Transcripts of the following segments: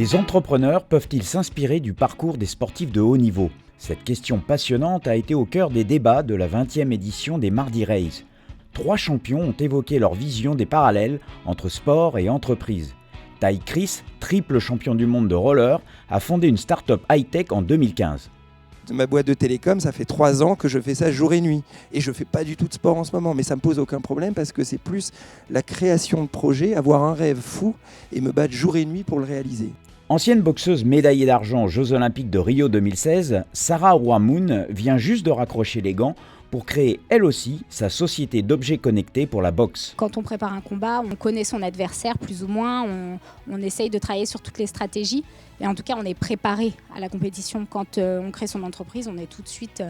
Les entrepreneurs peuvent-ils s'inspirer du parcours des sportifs de haut niveau ? Cette question passionnante a été au cœur des débats de la 20e édition des Mardi Race. 3 champions ont évoqué leur vision des parallèles entre sport et entreprise. Ty Chris, triple champion du monde de roller, a fondé une start-up high-tech en 2015. Ma boîte de télécom, ça fait 3 ans que je fais ça jour et nuit. Et je ne fais pas du tout de sport en ce moment. Mais ça ne me pose aucun problème parce que c'est plus la création de projets, avoir un rêve fou et me battre jour et nuit pour le réaliser. Ancienne boxeuse médaillée d'argent aux Jeux Olympiques de Rio 2016, Sarah Ouamoun vient juste de raccrocher les gants pour créer elle aussi sa société d'objets connectés pour la boxe. Quand on prépare un combat, on connaît son adversaire plus ou moins, on essaye de travailler sur toutes les stratégies et en tout cas on est préparé à la compétition. Quand on crée son entreprise, on est tout de suite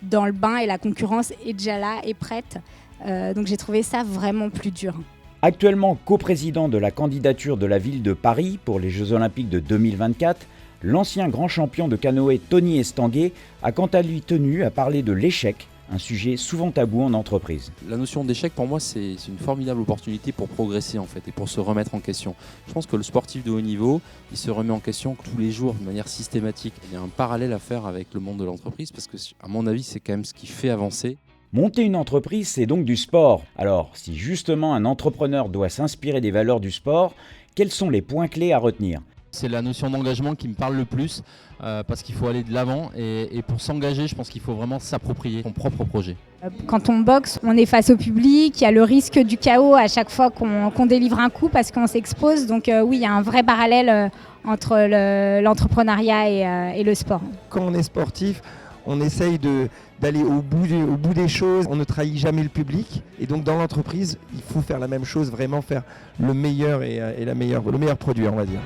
dans le bain et la concurrence est déjà là, est prête. Donc j'ai trouvé ça vraiment plus dur. Actuellement coprésident de la candidature de la ville de Paris pour les Jeux Olympiques de 2024, l'ancien grand champion de canoë Tony Estanguet a quant à lui tenu à parler de l'échec, un sujet souvent tabou en entreprise. La notion d'échec, pour moi, c'est une formidable opportunité pour progresser en fait et pour se remettre en question. Je pense que le sportif de haut niveau, il se remet en question tous les jours de manière systématique. Il y a un parallèle à faire avec le monde de l'entreprise parce que, à mon avis, c'est quand même ce qui fait avancer. Monter une entreprise, c'est donc du sport. Alors, si justement un entrepreneur doit s'inspirer des valeurs du sport, quels sont les points clés à retenir ? C'est la notion d'engagement qui me parle le plus parce qu'il faut aller de l'avant et pour s'engager, je pense qu'il faut vraiment s'approprier son propre projet. Quand on boxe, on est face au public, il y a le risque du chaos à chaque fois qu'on délivre un coup parce qu'on s'expose. Donc oui, il y a un vrai parallèle entre l'entrepreneuriat et le sport. Quand on est sportif, on essaye d'aller au bout des choses, on ne trahit jamais le public. Et donc dans l'entreprise, il faut faire la même chose, vraiment faire le meilleur le meilleur produit, on va dire.